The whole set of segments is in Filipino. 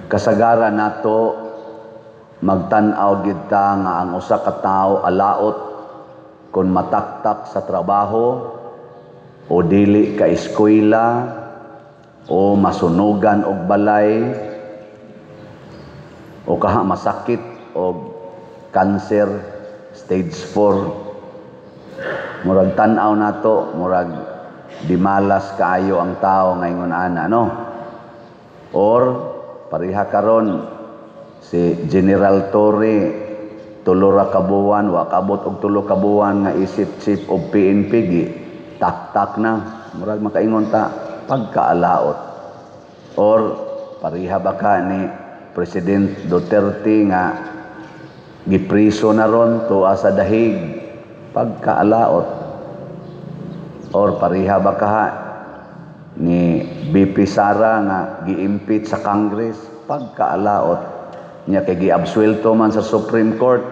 Kasagaran nato magtan-aw gid ta nga ang usa ka tawo alaot kung mataktak sa trabaho o dili ka eskwela o masunugan og balay o kaha masakit og cancer stage 4. Murag tan-aw nato, murag dimalas kaayo ang tao ngayon ana, no? Or pariha karon si General Torre tulo ra ka buwan wa kabot og tulo ka buwan nga isip chief of PNP gi tak na, murag makaingon ta pagkaalaot. Or pariha ba ka ni President Duterte nga gipriso na ron tuwa sa dahig, pagkaalaot. Or pariha ba ka ni BP Sara nga gi-impeach sa Congress, pagkaalaot niya kay gi-absuelto man sa Supreme Court.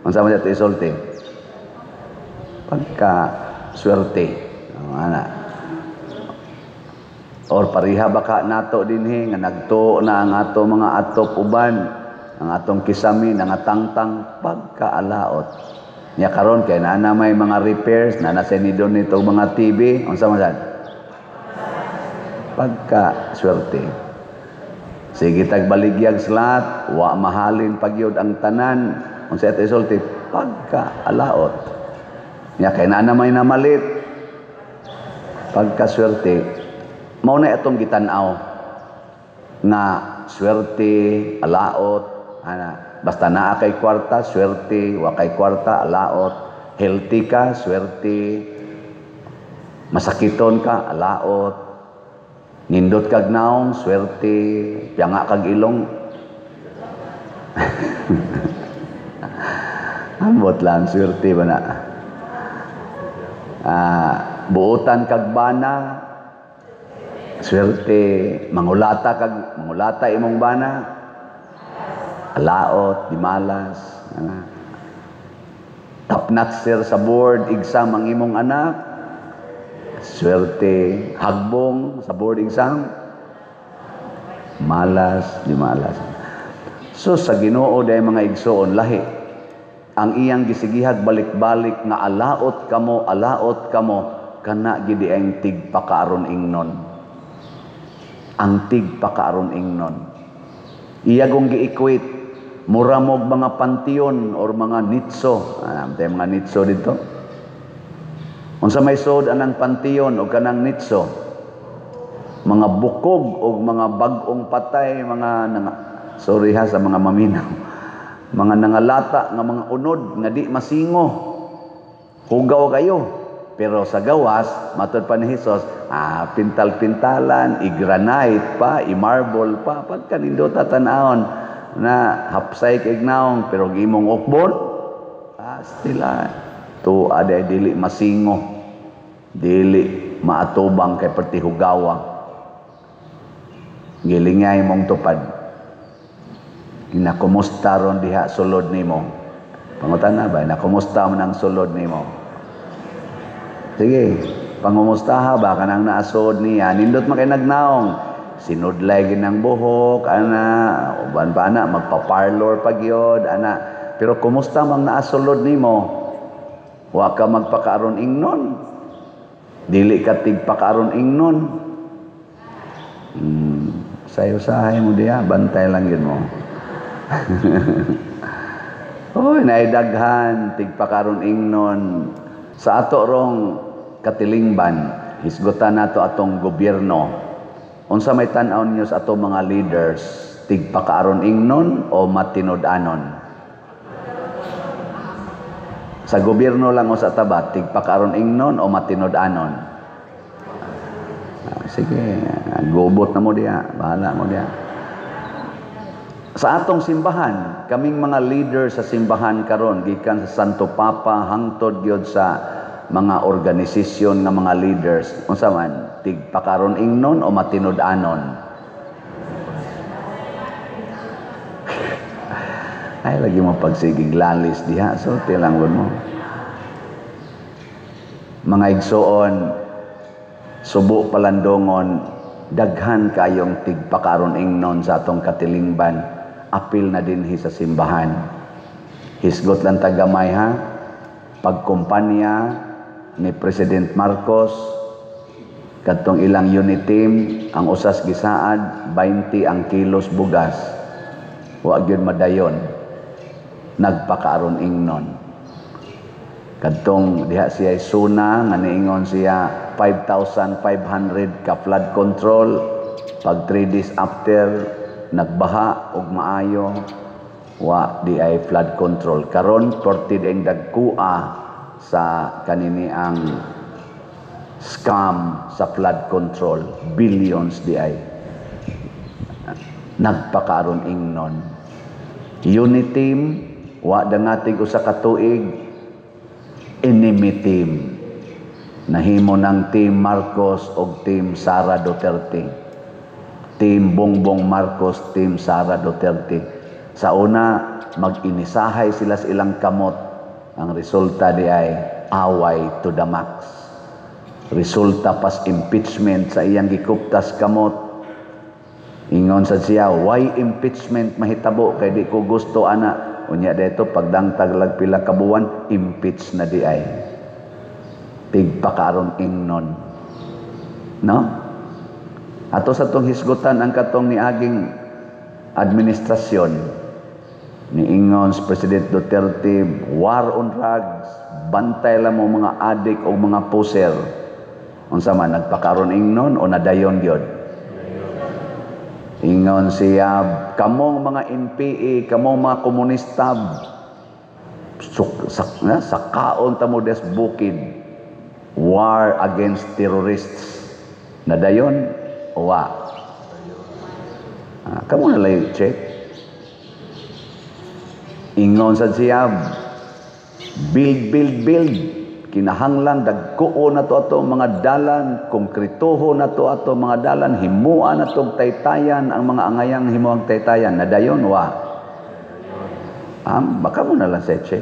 Unsa man ito isulti? Pagka-swerte. Ana. Or pariha baka nato dinhi nga nagtuo na ang ato mga atop uban, ang atong kisami nga tangtang, pagkaalaot. Nya karon kay naa may mga repairs na nasenidon nito mga TV, unsa man sad? Pagka-swerte. Sige tagbaligyag slat, wa mahalin pagyud ang tanan, unsa ito isulti? Pagkaalaot. Nya kay naa may namalit, pagka-swerte. Mao na itong gitan-aw nga swerte, alaot, ana, basta naa kay kwarta, swerte, wa kay kwarta, alaot, healthy ka, swerte, masakiton ka, alaot, nindot kag naong, swerte, piyanga kag ilong. Ambot lang, swerte ba na? Buutan kag bana, swerte, mangulata imong bana, alaot, dimalas, top notcher sa board exam ang imong anak, swerte, hagbong sa board exam, malas, dimalas. So sa Ginoo day mga igsoon lahi ang iyang gisigihag balik-balik nga alaot kamo kana gidi ang tigpakaaron ingnon. Ang tigpakaaron ingnon. Iya gong gi-equate mura mo mga panteon or mga nitso. Tay mga nitso dito. Unsa may sod anang panteon o kanang nitso? Mga bukog o mga bag-ong patay, mga sorry ha sa mga maminaw. Mga nangalata nga mga unod nga di masingo. Hugaw kayo. Pero sa gawas, matod pa ni Jesus, pintal-pintalan, i-granite pa, i-marble pa, pagka nindo tatanahon na hapsay kay naong, pero gimong okbon, stila, to aday dili masingo, dili maatubang kay perti hugawa. Gilingay mong tupad. Nakumusta ron diha sulod nimo. Pangutan na ba? Nakumusta man ang sulod nimo? Sige, pangumustaha ba kanang naasod niya, nindot makay nagnaong, sinudlay ginang buhok, ana, uban pa ana, magpa-parlor pagyod, ana, pero kumusta mang naasulod nimo? Wa ka magpakaaron ingnon, dili ka tigpakaaron ingnon. Sayo-sahay mo diya, bantay lang yun mo. Oy, naidaghan, tigpakaaron ingnon. Sa ato rong katilingban, hisgutan nato atong gobyerno. Unsa may tan-aw niyo sa ato mga leaders, tigpakaaron ingnon o matinud-anon? Sa gobyerno lang o sa tabat, tigpakaaron ingnon o matinud-anon? Sige, gubot na mo diya, bahala mo diya. Sa atong simbahan, kaming mga leader sa simbahan karon gikan sa Santo Papa hangtod gyud sa mga organisasyon nga mga leaders. Unsa man, tigpakaron ingnon o matinud-anon? Ay lagi mo pagsigig lalis diha, so tilangon mo. Mga igsoon, subo palandongon, daghan kayong tigpakaron ingnon sa atong katilingban, apil na dinhi sa simbahan. Hisgot lang tagamay ha, pagkumpanya ni President Marcos kadtong ilang unit team, ang usas gisaad 20 ang kilos bugas, wa gyud madayon, nagpakaaron ingnon. Kadtong diha siya suna nga niingon siya 5,500 ka flood control, pag 3 days after nagbaha og maayo, wa di ay flood control. Karon 40 ang dagkua sa kanini ang scam sa flood control, billions di ay nagpakaaron ingnon. Unit team, wa dangatig usa ka tuig, enemy team, nahimo ng team Marcos o team Sara Duterte, team Bongbong Marcos, team Sara Duterte. Sa una, mag-inisahay sila sa ilang kamot, ang resulta di ay away to the max. Resulta pas impeachment sa iyang gikuptas kamot. Ingon sa siya, why impeachment mahitabo kay di ko gusto ana. Unya dito pagdangtag lag pila ka buwan, impeach na di ay. Tigpakaron ingnon. No? Ato sa tong hisgutan ang katong niaging administrasyon ni ingon si President Duterte, war on drugs, bantay lang mo mga adik o mga poser. Unsa man nagpakaron ingnon o nadayon gyud? Ingon siya, kamong mga NPA, kamong mga komunista, sa kaon tamo des bukid, war against terrorists. Nadayon o wa? Kamo na lay check. Ingon sa siya, build. Kinahanglan dagkuo na to ato mga dalan, konkretoho na to ato mga dalan, himuan na to taytayan, ang mga angayang himuang taytayan. Nadayon wa? Baka mo na lang sa check.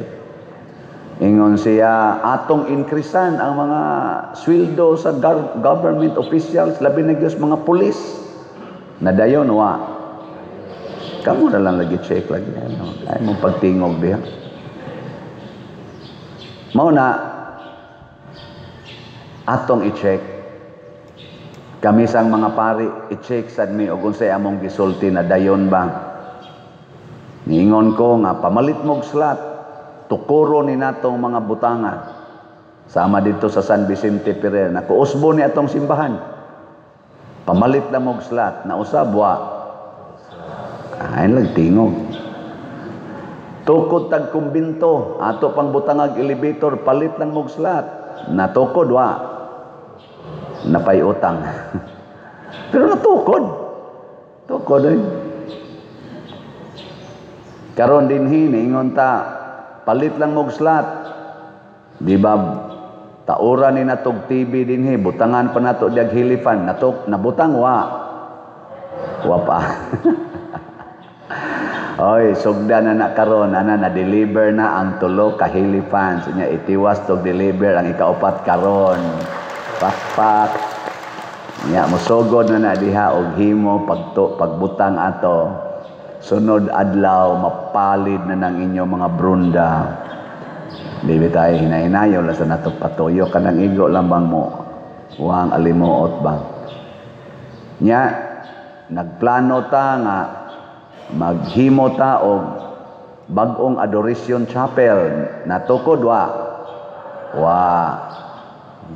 Ingon siya, atong increasean ang mga sweldo sa government officials, labi na gyud mga pulis. Nadayon wa? Kamu na lang lagi check lagi. Ay mong pagtingog diha. Mao na atong i-check. Kami sang mga pari, i-check sad mi og unsay among gisulti na dayon ba. Niingon ko nga pamalit mog slot, tukuro ni natong mga butangan. Sama dito sa San Vicente Ferrer, nakuusbo ni atong simbahan. Pamalit na mog slot, na usab wa. Ayun lang tingog. Tukod tag kumbinto, ato pang butangag elevator, palit lang mog slot. Natukod wa. Napay utang. Pero natukod. Tukod eh. Karon din hiningon ta, palit lang mog slot. Di ba taura ni natog TV dinhi, butangan pa nato diag hilifan, nabutang wa. Wa pa. Oy, sugda na karon ana na-deliver na ang tulo ka hilifans. Nya itiwas tog deliver ang ikaupat karon. Pakpak. Nya mosugod na diha og himo pagbutang ato. Sunod adlaw mapalid na ng inyong mga brunda. Di tayo hinahinayo la sa nato patuyo kanang igo lang bang mo. Wang alimuot ba. Nya nagplano ta nga maghimo ta og bag-ong adoration chapel. Natukod wa?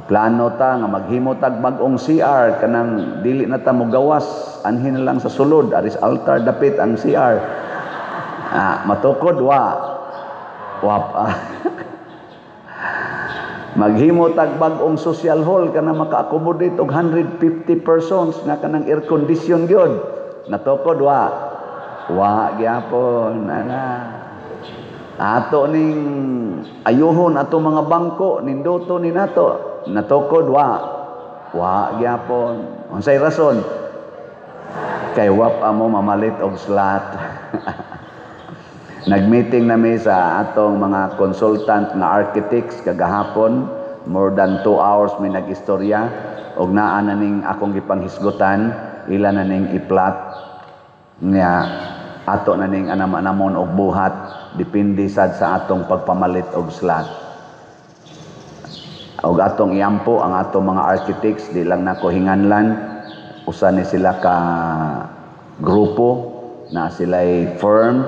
Plano ta nga maghimo tag bag-ong CR kanang dili na ta mogawas, anhin na lang sa sulod aris altar dapit ang CR. Matukod wa? Pa. Maghimo tag bag-ong social hall kanang maka-accommodate og 150 persons na kanang air condition gyud. Natukod wa? Gyapon ana. Ato ning ayuhon ato mga bangko ninduto ni nato. Natukod wa gyapon. Unsay rason? Kay wap amo mamalit og slot. Nagmeeting na mi sa atong mga consultant nga architects kagahapon more than 2 hours may nag-istorya og naa na ning akong gipanghisgutan, ila na ning i-plot nga ato na ning anamon og buhat depende sad sa atong pagpamalit og slot. Og atong iampo ang atong mga architects, di lang nako hinganlan, usa ni sila ka grupo na sila'y firm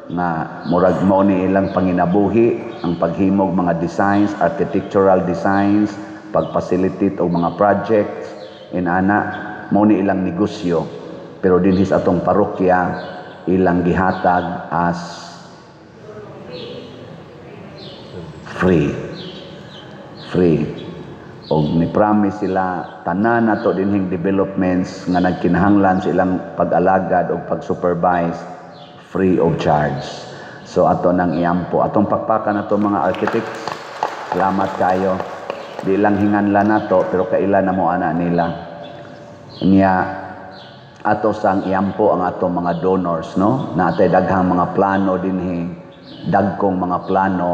na murag mo ni ilang panginabuhi ang paghimog mga designs, architectural designs, pagfacilitate og mga projects, inana mo ni ilang negosyo. Pero dinhi sa atong parokya ilang gihatag as free. Og ni-promise sila tanan nato dinhing developments nga nagkinahanglan sa ilang pag-alagad o pag-supervise free of charge. So ato nang iampo, atong pakpakan nato mga architects. Salamat kayo. Di lang hinganlan nato pero kaila na mo ana nila. Niya ato sang iampo ang atong mga donors, no? Natay daghang mga plano dinhi, dagkong mga plano.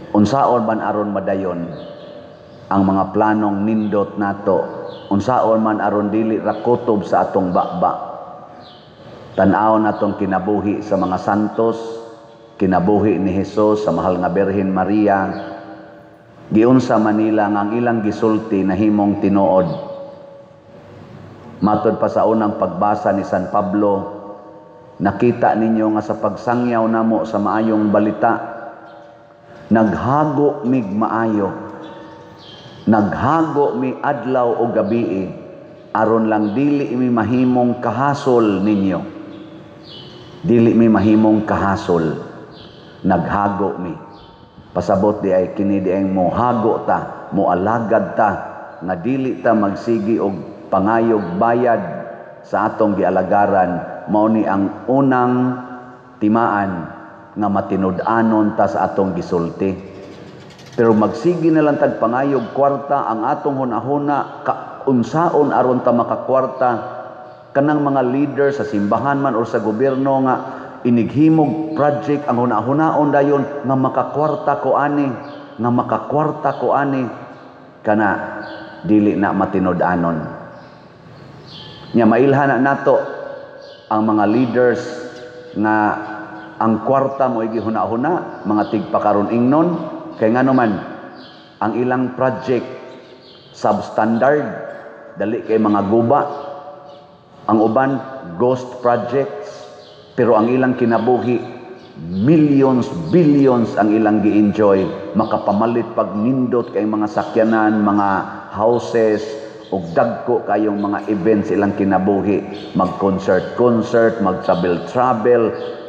Unsaon man aron madayon ang mga planong nindot nato, unsaon man aron dili ra kutob sa atong bakba. Tan-aw natong kinabuhi sa mga santos, kinabuhi ni Hesus sa mahal nga Birhen Maria, giunsa Manila nga ang ilang gisulti nahimong tinuod. Matod pa sa unang pagbasa ni San Pablo, nakita ninyo nga sa pagsangyaw namo sa maayong balita, naghago mig maayo, naghago mi adlaw o gabi, aron lang dili mi mahimong kahasol ninyo. Dili mi mahimong kahasol, naghago mi. Pasabot di ay kini di ay mohago ta, moalagad ta, nga dili ta magsigi og pangayog bayad sa atong gialagaran, mao ni ang unang timaan nga matinud-anon ta sa atong gisulti. Pero magsigi na lang tag pangayog kwarta ang atong hunahuna, unsaon aron ta makakwarta. Kanang mga leader sa simbahan man o sa gobyerno nga inighimog project ang hunahunaon dayon nga makakwarta ko ani, kana dili na matinud-anon. Nya mailhan nato ang mga leaders nga ang kwarta mo igi huna-huna, mga tigpakaron ingnon, kay ngano man ang ilang project substandard, dali kay mga guba, ang uban ghost projects, pero ang ilang kinabuhi millions, billions ang ilang gi-enjoy, makapamalit pag nindot kay mga sakyanan, mga houses, ug dagko kayong mga events ilang kinabuhi, mag-concert, mag-travel,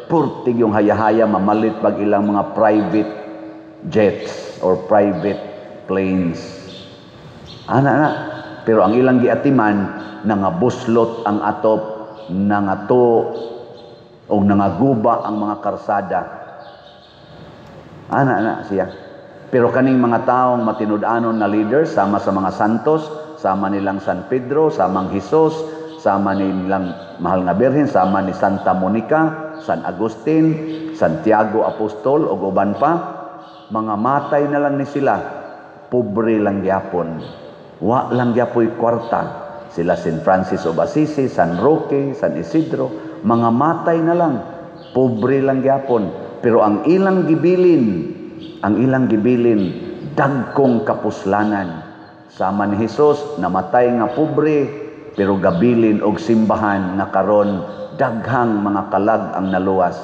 purtig yung haya-haya mamalit pag ilang mga private jets or private planes. Ana. Pero ang ilang giatiman, nangabuslot ang atop, nangato, o nangaguba ang mga karsada. Ana siya. Pero kaning mga taong matinud-anon na leaders, sama sa mga santos, sama nilang San Pedro, samang Hesus, sama nilang mahal nga Birhen, sama ni Santa Monica, San Agustin, Santiago Apostol o uban pa, mga matay na lang ni sila, pobre lang gyapon, wa lang gyapoy kwarta. Sila San Francis of Assisi, San Roque, San Isidro, mga matay na lang, pobre lang gyapon. Pero ang ilang gibilin, dagkong kapuslanan. Sama ni Hesus, namatay nga pobre, pero gabilin og simbahan na karon daghang mga kalag ang naluwas.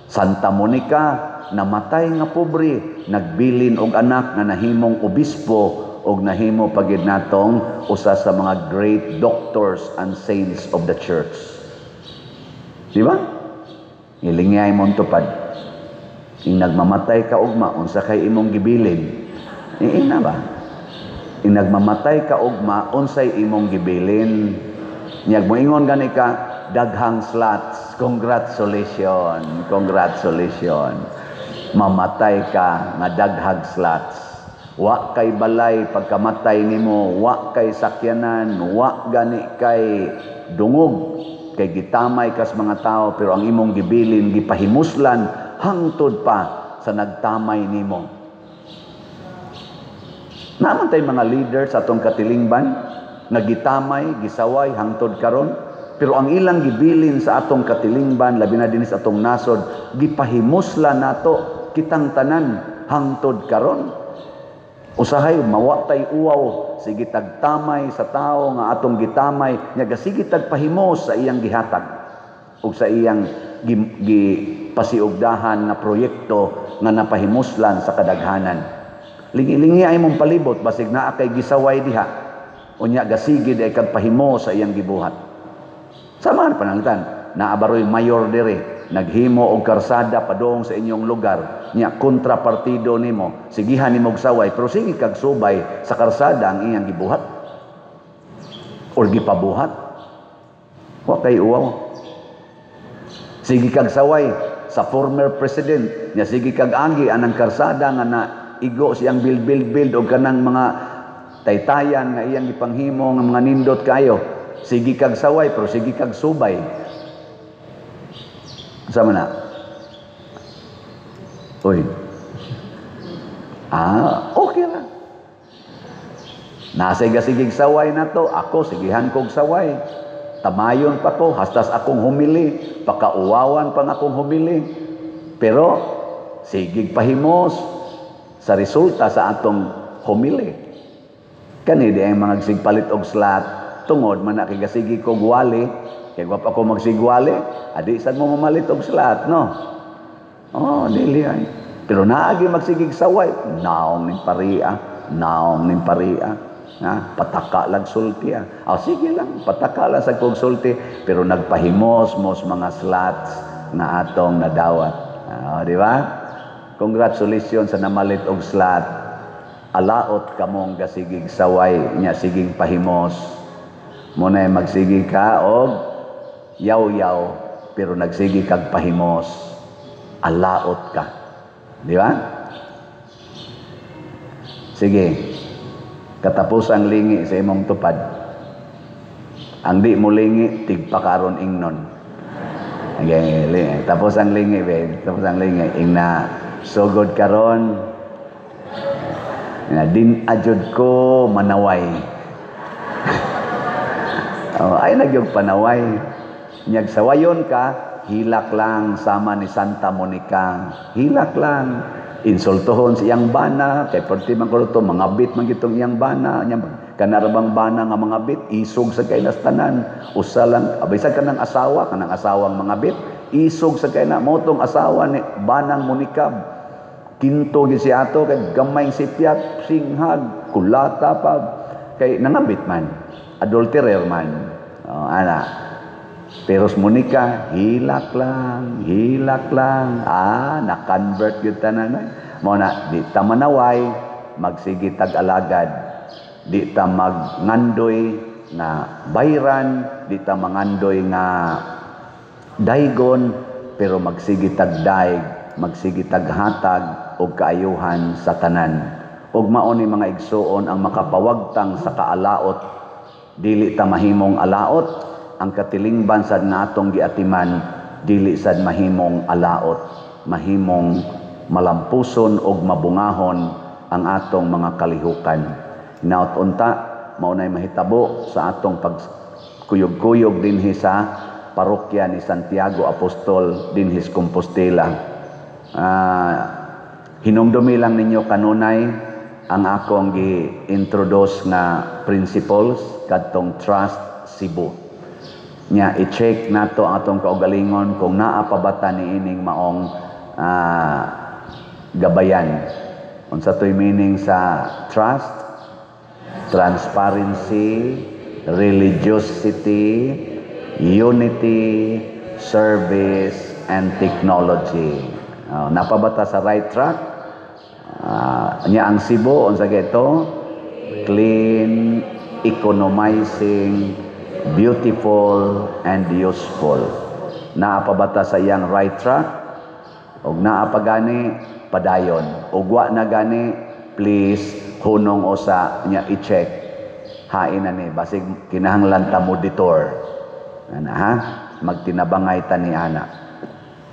Santa Monica, namatay nga pobre, nagbilin og anak nga nahimong obispo og nahimo pagid natong usa sa mga great doctors and saints of the church. Di ba? Ilingay mo tupad. Ing nagmamatay ka ugma, unsa kay imong gibilin? Ina ba? Ing nagmamatay ka ugma, unsay imong gibilin? Nyag mo ingon gani ka, daghang slots. Congratulations. Mamatay ka nga daghang slots. Wa kay balay pagkamatay nimo, wa kay sakyanan, wa gani kay dungog, kay gitamay kas mga tao, pero ang imong gibilin gipahimuslan hangtod pa sa nagtamay nimo. Naman tay mga leader sa atong katilingban nga gitamay, gisaway hangtod karon, pero ang ilang gibilin sa atong katilingban labi na dinhi sa atong nasod, gipahimusla nato kitang tanan hangtod karon. Usahay mawa tay uwaw, sige tagtamay sa tao nga atong gitamay, nya sige tagpahimos sa iyang gihatag ug sa iyang gipasiugdahan na proyekto nga napahimuslan sa kadaghanan. Lingi-lingi ay mong palibot basig naa kay gisaway diha. Unya gasigid ay kagpahimo sa iyang gibuhat. Sama panalitan, naabaroy mayor dire, naghimo og karsada padung sa inyong lugar, nya kontrapartido nimo, sigihan nimo og saway, pero sige kag subay sa karsada ang iyang gibuhat or gipabuhat. Wa kay uwaw. Sige kag saway sa former president, nya sige kag anggi anang karsada nga na igo siyang build og kanang mga taytayan nga iyang gipanghimo nga mga nindot kayo. Sige kag saway pero sige kag subay. Sama na. Uy. Okay lang. Nasa sigig saway na to, ako sigihan kog saway. Tamayon pa ko, hastas akong humili, pakauwawan pa akong humili. Pero sigig pahimos sa resulta sa atong humili. Kani di ang mga sigpalit og slot tungod man na kigasigi kog wali, kay wa pa ko magsigwali, adi sad mo mamalit og slot, no? Dili ay. Pero naagi magsigig saway, naong ning paria, pataka lang sulti. Sige lang, pataka lang sa kog sulti, pero nagpahimos-mos mga slots na atong nadawat. Di ba? Congratulations sa namalit og slot. Alaot kamong gasigig saway, nya sigig pahimos. Muna magsigi ka og yaw-yaw, pero nagsigi kag pahimos. Alaot ka. Di ba? Sige. Katapos ang lingi sa imong tupad. Ang di mo lingi, tigpakaron ingnon. Okay, tapos ang lingi, babe. Tapos ang lingi. Ingna, sugod karon. Din adjud ko manaway. Ay nagyog panaway. Nyag sawayon ka, hilak lang sama ni Santa Monica. Hilak lang. Insultohon sa iyang bana, kay perti man ko mga bit man gitong iyang bana, kanarabang bana nga mga bit, isog sa kay nastanan. Usa lang, abay sa kanang asawang mga bit, isog sa kay na motong asawa ni Banang Monica. Kinto gi si ato kay gamay sipyat, singhag, kulata pa kay nangabit man, adulterer man. Pero Monica, hilak lang. Na-convert yun tanan. Muna, di ta manaway, magsigi tag-alagad. Di ta magngandoy na bayran, di ta mangandoy nga daygon, pero magsigi tag-daig, magsigi tag-hatag, o kaayuhan sa tanan. Og mao ni mga igsuon ang makapawagtang sa kaalaot, dili ta mahimong alaot, ang katilingban sad natong giatiman, dili sad mahimong alaot, mahimong malampuson og mabungahon ang atong mga kalihukan. Hinaut unta, maunay mahitabo sa atong pagkuyog-kuyog dinhi sa parokya ni Santiago Apostol dinhi sa Compostela. Hinumdumi lang ninyo kanunay ang akong gi-introduce nga principles kadtong Trust Cebu. Nya i-check nato ang atong kaugalingon kung naa pa ba ta niining maong gabayan. Unsa toy meaning sa trust? Transparency, religiosity, unity, service, and technology. Napabata sa right track? Nya ang Cebu, unsa geto? Clean, economizing, beautiful, and useful. Naapabata sa iyang right track? Og naapagani, padayon. Og wa na gani, please, hunong usa nya i-check. Hain na ni, basig kinahanglan ta mo detour. Ha? Magtinabangay ta ni ana.